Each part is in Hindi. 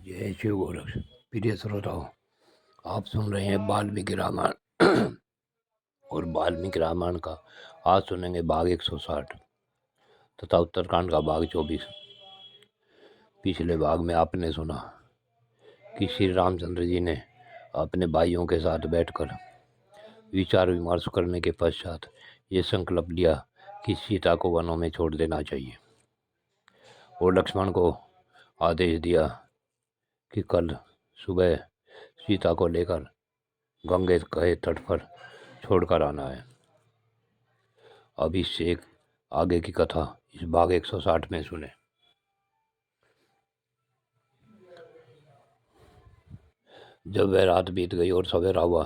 जय शिव गोरक्ष। प्रिय श्रोताओं, आप सुन रहे हैं वाल्मीकि रामायण और वाल्मीकि रामायण का आज सुनेंगे भाग 160 तथा उत्तरकांड का भाग 24। पिछले भाग में आपने सुना कि श्री रामचंद्र जी ने अपने भाइयों के साथ बैठकर विचार विमर्श करने के पश्चात ये संकल्प लिया कि सीता को वनों में छोड़ देना चाहिए और लक्ष्मण को आदेश दिया कि कल सुबह सीता को लेकर गंगे के तट पर छोड़कर आना है। अब इससे एक आगे की कथा इस भाग 160 में सुने। जब वह रात बीत गई और सवेरा हुआ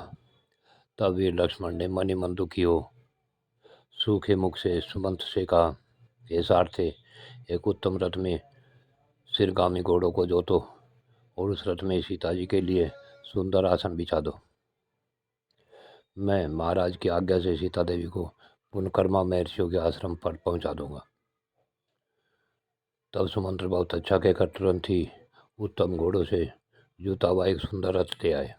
तब वीर लक्ष्मण ने मन ही मन दुखी हो सूखे मुख से सुमंत से कहा, हे सारथे, एक उत्तम रथ में सिरगामी घोड़ों को जोतो और उस रथ में सीता जी के लिए सुंदर आसन बिछा दो। मैं महाराज की आज्ञा से सीता देवी को पुनकर्मा महर्षियों के आश्रम पर पहुंचा दूंगा। तब सुमंत्र बहुत अच्छा कहकर तुरंत ही उत्तम घोड़ों से जुता हुआ एक सुंदर रथ ले आए।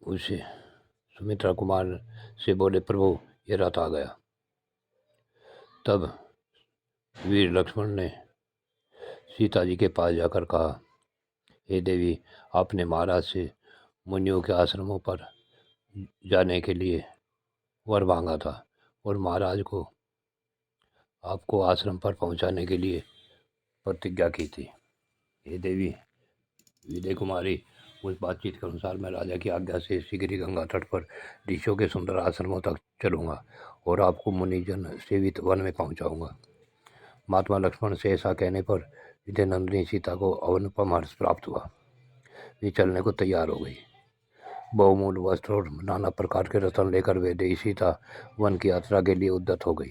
उसे सुमित्रा कुमार से बोले, प्रभु, ये रथ आ गया। तब वीर लक्ष्मण ने सीता जी के पास जाकर कहा, हे देवी, आपने महाराज से मुनियों के आश्रमों पर जाने के लिए वर मांगा था और महाराज को आपको आश्रम पर पहुंचाने के लिए प्रतिज्ञा की थी। हे देवी विजय कुमारी, उस बातचीत के अनुसार मैं राजा की आज्ञा से शीघ्र ही गंगा तट पर ऋषियों के सुंदर आश्रमों तक चलूंगा और आपको मुनिजन सेवित वन में पहुंचाऊंगा। महात्मा लक्ष्मण से ऐसा कहने पर विजय नंदिनी सीता को अनुपम हर्ष प्राप्त हुआ। वे चलने को तैयार हो गई। बहुमूल्य वस्त्र और नाना प्रकार के रतन लेकर वे देवी सीता वन की यात्रा के लिए उद्यत हो गई।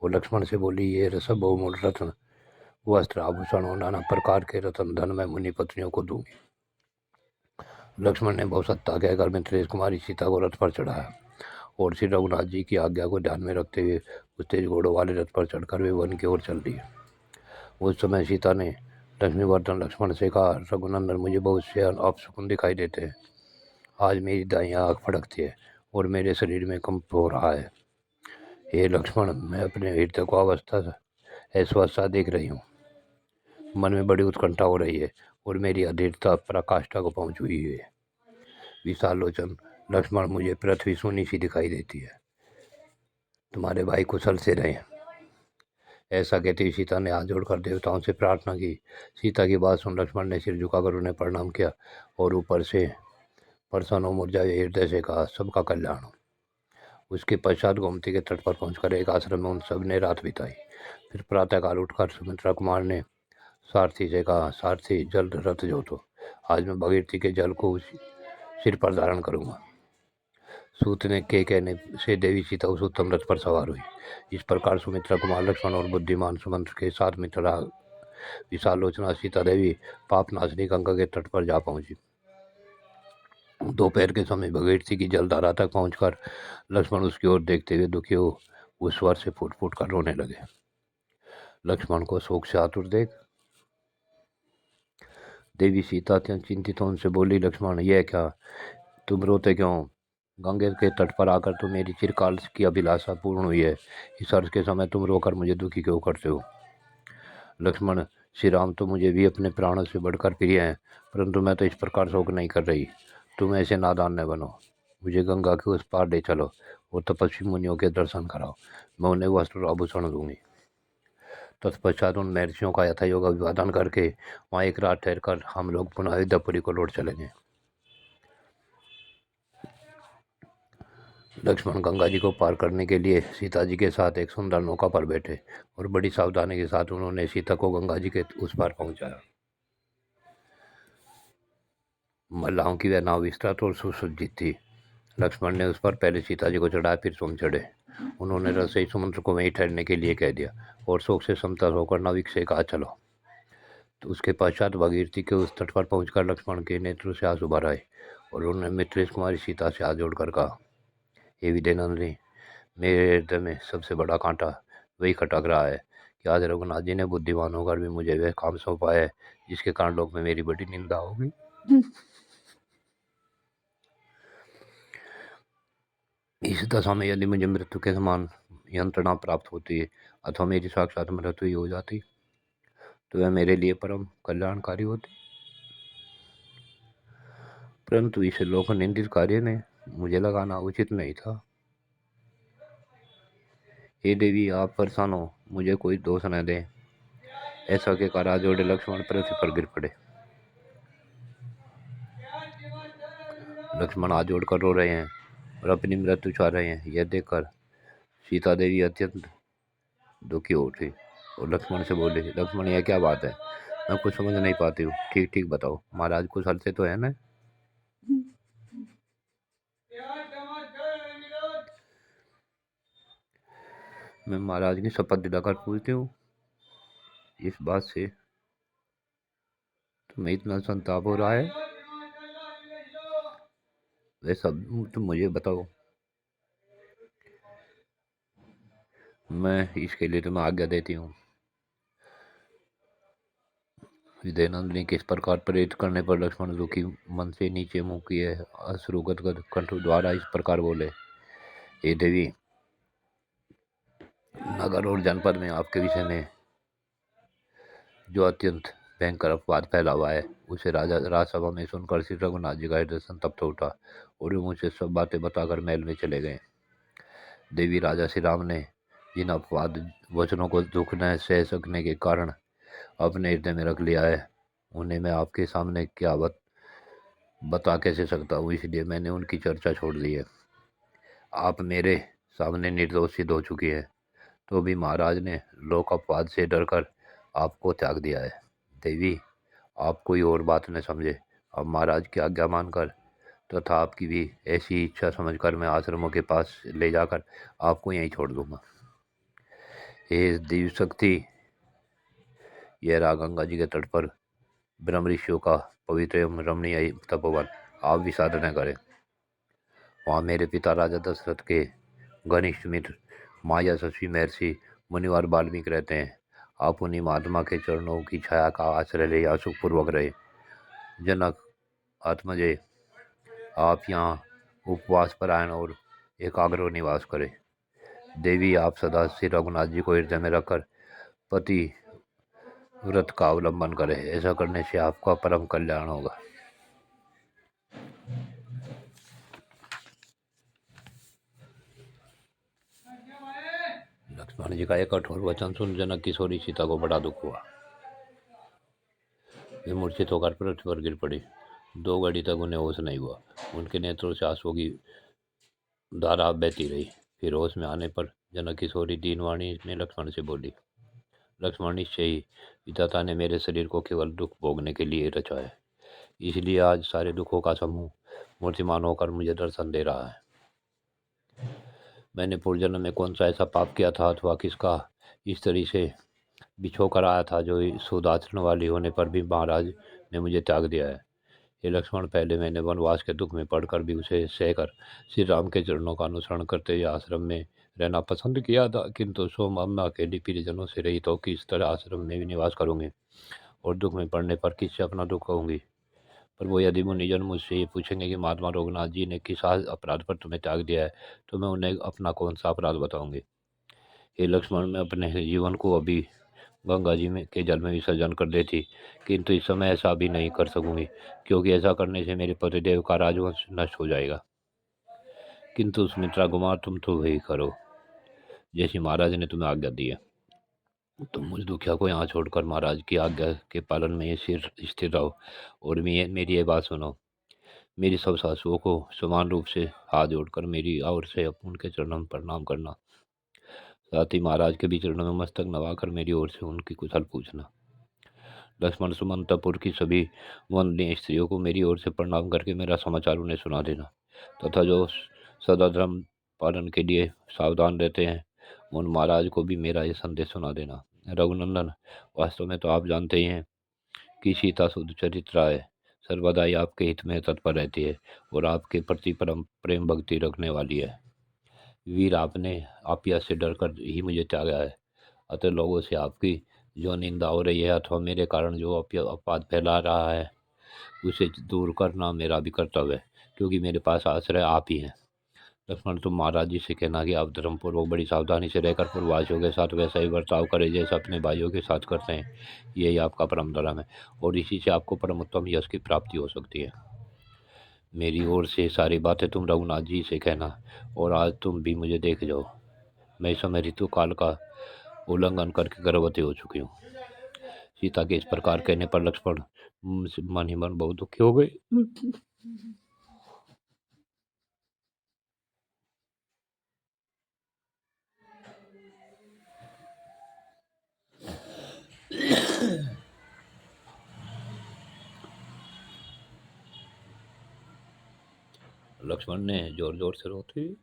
वो लक्ष्मण से बोली, ये सब बहुमूल्य रत्न, वस्त्र, आभूषण और नाना प्रकार के रतन धन मैं मुनि पत्नियों को दूंगी। लक्ष्मण ने बहुत सत्ता कहकर मित्रेश कुमारी सीता को रथ पर चढ़ाया और श्री रघुनाथ जी की आज्ञा को ध्यान में रखते हुए उस तेज घोड़ों वाले रथ पर चढ़कर वे वन की ओर चल दिए। उस समय सीता ने लक्ष्मीवर्धन लक्ष्मण से कहा, रघुनंदन, मुझे बहुत से अपशकुन दिखाई देते हैं। आज मेरी दाईं आँख फड़कती है और मेरे शरीर में कंप हो रहा है। हे लक्ष्मण, मैं अपने हृदय को अवस्था अस्वस्था देख रही हूँ। मन में बड़ी उत्कंठा हो रही है और मेरी अधीरता पराकाष्ठा को पहुंच हुई है। विशाल लोचन लक्ष्मण, मुझे पृथ्वी सोनी सी दिखाई देती है। तुम्हारे भाई कुशल से रहे। ऐसा कहते हुए सीता ने हाथ जोड़कर देवताओं से प्रार्थना की। सीता की बात सुन लक्ष्मण ने सिर झुकाकर उन्हें प्रणाम किया और ऊपर से प्रसन्न और मुरझाए हृदय से कहा, सबका कल्याण हो। उसके पश्चात गोमती के तट पर पहुंचकर एक आश्रम में उन सब ने रात बिताई। फिर प्रातःकाल उठकर सुमित्रा कुमार ने सारथी से कहा, सारथी, जल्द रथ जोतो। आज मैं भगीरथी के जल को सिर पर धारण करूंगा। सूत ने के कहने से देवी सीता उस उत्तम रथ पर सवार हुई। इस प्रकार सुमित्रा कुमार लक्ष्मण और बुद्धिमान सुमंत्र के साथ मित्रा विशाल लोचना सीता देवी पापनाशनी गंगा के तट पर जा पहुंची। दोपहर के समय भगीरथी की जलधारा तक पहुंचकर लक्ष्मण उसकी ओर देखते हुए दुखी हो उस स्वर से फूट फूट कर रोने लगे। लक्ष्मण को शोक से आतुर देख देवी सीता अत्यंत चिंतित उनसे बोली, लक्ष्मण, यह क्या, तुम रोते क्यों? गंगे के तट पर आकर तो मेरी चिरकाल की अभिलाषा पूर्ण हुई है। इस अर्थ के समय तुम रोकर मुझे दुखी क्यों करते हो? लक्ष्मण, श्री राम तो मुझे भी अपने प्राणों से बढ़कर प्रिय हैं, परंतु मैं तो इस प्रकार शोक नहीं कर रही। तुम ऐसे नादान न बनो। मुझे गंगा के उस पार ले चलो और तपस्वी मुनियों के दर्शन कराओ। मैं उन्हें वस्त्र और आभूषण दूंगी। तत्पश्चात उन महर्षियों का यथायोग अभिवादन करके वहाँ एक रात ठहरकर हम लोग पुनः अयोध्यापुरी को लौट चलेंगे। लक्ष्मण गंगा जी को पार करने के लिए सीता जी के साथ एक सुंदर नौका पर बैठे और बड़ी सावधानी के साथ उन्होंने सीता को गंगा जी के उस पार पहुंचाया। मल्लाहों की वह नाव विस्तृत और सुसज्जित थी। लक्ष्मण ने उस पर पहले सीता जी को चढ़ाया, फिर स्वयं चढ़े। उन्होंने रसोई समुद्र को वहीं ठहरने के लिए कह दिया और शोक से संतप्त होकर नाविक से कहा, चलो। तो उसके पश्चात भगीरथी के उस तट पर पहुंचकर लक्ष्मण के नेत्र से आंसू भर आए और उन्होंने मित्रेश कुमारी सीता से हाथ जोड़कर कहा, हे विजय नंदिनी, मेरे हृदय में सबसे बड़ा कांटा वही खटक रहा है कि आज रघुनाथ जी ने बुद्धिमान होकर भी मुझे वह काम सौंपा है जिसके कारण लोग में मेरी बड़ी निंदा होगी। इस दशा में यदि मुझे मृत्यु के समान यंत्रणा प्राप्त होती है अथवा मेरी साक्षात मृत्यु ही हो जाती तो वह मेरे लिए परम कल्याणकारी होती, परंतु इस लोक निंदित कार्य में मुझे लगाना उचित नहीं था। हे देवी, आप परेशान हो, मुझे कोई दोष न दे। ऐसा कहकर हाथ जोड़े लक्ष्मण पृथ्वी पर गिर पड़े। लक्ष्मण हाथ जोड़कर रो रहे हैं और अपनी मृत्यु चाह रहे हैं। यह देखकर सीता देवी अत्यंत दुखी हो उठी और लक्ष्मण से बोली, लक्ष्मण यह क्या बात है, मैं कुछ समझ नहीं पाती हूँ, ठीक ठीक बताओ, महाराज कुशल से तो है ना? मैं महाराज की शपथ दिलाकर पूछती हूँ, इस बात से तुम्हें इतना संताप हो रहा है? वे सब तुम मुझे बताओ, मैं इसके लिए तुम्हें आज्ञा देती हूँ। विजयनंदिनी किस प्रकार प्रेरित करने पर लक्ष्मण दुखी मन से नीचे मुँह किए अश्रु गदगद कंठ द्वारा इस प्रकार बोले, हे देवी, नगर और जनपद में आपके विषय में जो अत्यंत भयंकर अपवाद फैला हुआ है उसे राजसभा में सुनकर श्री रघुनाथ जी का हृदय संतप्त उठा और वे मुझसे सब बातें बताकर महल में चले गए। देवी, राजा श्री राम ने जिन अपवाद वचनों को दुख न सह सकने के कारण अपने हृदय में रख लिया है उन्हें मैं आपके सामने क्या बता कैसे सकता हूँ, इसलिए मैंने उनकी चर्चा छोड़ दी है। आप मेरे सामने निर्दोष सिद्ध हो चुकी है तो भी महाराज ने लोक अपवाद से डरकर आपको त्याग दिया है। देवी, आप कोई और बात न समझे, अब महाराज की आज्ञा मानकर तथा आपकी भी ऐसी इच्छा समझकर मैं आश्रमों के पास ले जाकर आपको यहीं छोड़ दूंगा। हे दिव्य शक्ति, यह रहा गंगा जी के तट पर ब्रह्म ऋषियों का पवित्र एवं रमणीय तपोवन, आप विषाद न करें। वहाँ मेरे पिता राजा दशरथ के घनिष्ठ मित्र माँ यशस्वी महर्षि मुनिवर वाल्मीकि रहते हैं। आप उन्हीं महात्मा के चरणों की छाया का आश्रय ले सुखपूर्वक रहे। जनक आत्मजय, आप यहाँ उपवास परायण और एकाग्र निवास करें। देवी, आप सदा श्री रघुनाथ जी को हृदय में रखकर पति व्रत का अवलंबन करें, ऐसा करने से आपका परम कल्याण होगा। लक्ष्मण जी का एक कठोर वचन सुन जनक किशोरी सीता को बड़ा दुख हुआ। वे मूर्छित होकर पृथ्वी पर गिर पड़ी। 2 घड़ी तक उन्हें होश नहीं हुआ। उनके नेत्रों से आंसुओं की धारा बहती रही। फिर होश में आने पर जनक किशोरी दीनवाणी में लक्ष्मण से बोली, लक्ष्मण, निश्चय ही विधाता ने मेरे शरीर को केवल दुख भोगने के लिए रचा है, इसलिए आज सारे दुखों का समूह मूर्तिमान होकर मुझे दर्शन दे रहा है। मैंने पूर्व जन्म में कौन सा ऐसा पाप किया था अथवा किसका इस तरह से बिछो कर आया था जो शुद्ध आचरण वाली होने पर भी महाराज ने मुझे त्याग दिया है। ये लक्ष्मण, पहले मैंने वनवास के दुख में पड़कर भी उसे सहकर श्री राम के चरणों का अनुसरण करते हुए आश्रम में रहना पसंद किया था, किंतु सोम अम्मा अकेली प्रियजनों से रही तो किस तरह आश्रम में भी निवास करूंगी और दुख में पड़ने पर किससे अपना दुख कहूंगी। पर वो यदि मुनिजन मुझसे ये पूछेंगे कि महात्मा रघुनाथ जी ने किस अपराध पर तुम्हें त्याग दिया है तो मैं उन्हें अपना कौन सा अपराध बताऊंगी। हे लक्ष्मण, मैं अपने जीवन को अभी गंगा जी में के जल में विसर्जन कर देती, किंतु इस समय ऐसा भी नहीं कर सकूंगी क्योंकि ऐसा करने से मेरे पतिदेव का राजवंश नष्ट हो जाएगा। किंतु सुमित्रा कुमार, तुम तो वही करो जैसी महाराज ने तुम्हें आज्ञा दी है। तुम मुझ दुखिया को यहाँ छोड़कर महाराज की आज्ञा के पालन में सिर स्थिर रहो और मेरी ये बात सुनो। मेरी सब सासुओं को समान रूप से हाथ जोड़कर मेरी ओर से उनके चरणों में प्रणाम करना, साथ ही महाराज के भी चरणों में मस्तक नवाकर मेरी ओर से उनकी कुशल पूछना। लक्ष्मण, सुमंतपुर की सभी वंदनीय स्त्रियों को मेरी ओर से प्रणाम करके मेरा समाचार उन्हें सुना देना, तथा जो सदा धर्म पालन के लिए सावधान रहते हैं उन महाराज को भी मेरा ये संदेश सुना देना। रघुनंदन, वास्तव में तो आप जानते ही हैं कि सीता शुद्ध चरित्रा है, सर्वदा ही आपके हित में तत्पर रहती है और आपके प्रति परम प्रेम भक्ति रखने वाली है। वीर, आपने आपिया से डरकर ही मुझे त्यागा है। अतः लोगों से आपकी जो निंदा हो रही है अथवा मेरे कारण जो अपवाद फैला रहा है उसे दूर करना मेरा भी कर्तव्य है, क्योंकि मेरे पास आश्रय आप ही हैं। लक्ष्मण, तुम महाराज जी से कहना कि आप धर्मपूर्वक बड़ी सावधानी से रहकर पूर्ववासियों के साथ वैसा ही बर्ताव करें जैसा अपने भाइयों के साथ करते हैं। यही आपका परम धर्म है और इसी से आपको परम उत्तम यश की प्राप्ति हो सकती है। मेरी ओर से सारी बातें तुम रघुनाथ जी से कहना। और आज तुम भी मुझे देख जाओ, मैं इस समय ऋतु काल का उल्लंघन करके गर्भवती हो चुकी हूँ। सीता के इस प्रकार कहने पर लक्ष्मण मन ही मन बहुत दुखी हो गए। लक्ष्मण ने जोर जोर से रोते हुए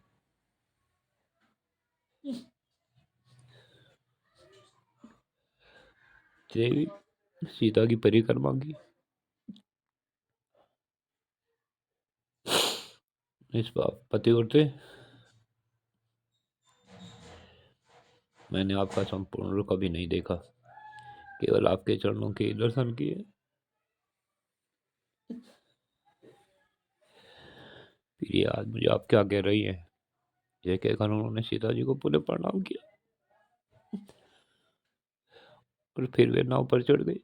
देवी सीता की परिक्रमा की। इस पतिव्रते, मैंने आपका संपूर्ण रूप कभी नहीं देखा, केवल आपके चरणों के दर्शन किए। फिर ये आज मुझे आप क्या कह रही हैं? यह कहकर उन्होंने सीता जी को पुनः प्रणाम किया और फिर वे नाव पर चढ़ गए।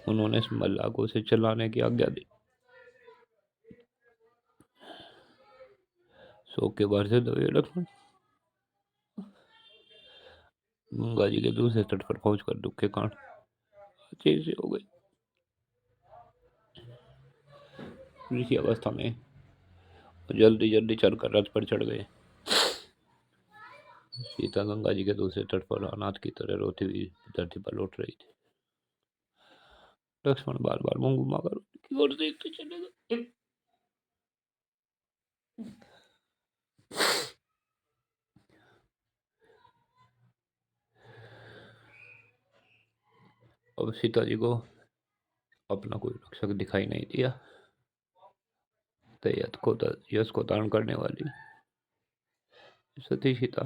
उन्होंने इस मल्लाह को उसे चलाने की आज्ञा दी। शोक के बाहर से दबे लक्ष्मण गंगा जी के दूसरे तट पर पहुंचकर दुख के कारण अचेत से हो गए। इसी अवस्था में जल्दी जल्दी चलकर रथ पर चढ़ गए। सीता गंगा जी के दूसरे तट पर अनाथ की तरह रोती हुई धरती पर लौट रही थी। लक्ष्मण बार बार मुंह घुमाकर उनकी ओर देखते चले गए। अब सीता जी को अपना कोई रक्षक दिखाई नहीं दिया। यश को धारण करने वाली सती सीता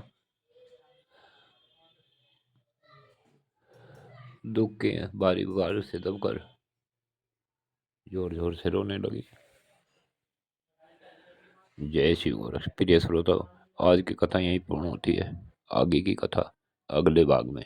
दुख के भारी भार से दबकर जोर जोर से रोने लगी। जय शिव गोरख। प्रिय श्रोता, आज की कथा यहीं पूर्ण होती है। आगे की कथा अगले भाग में।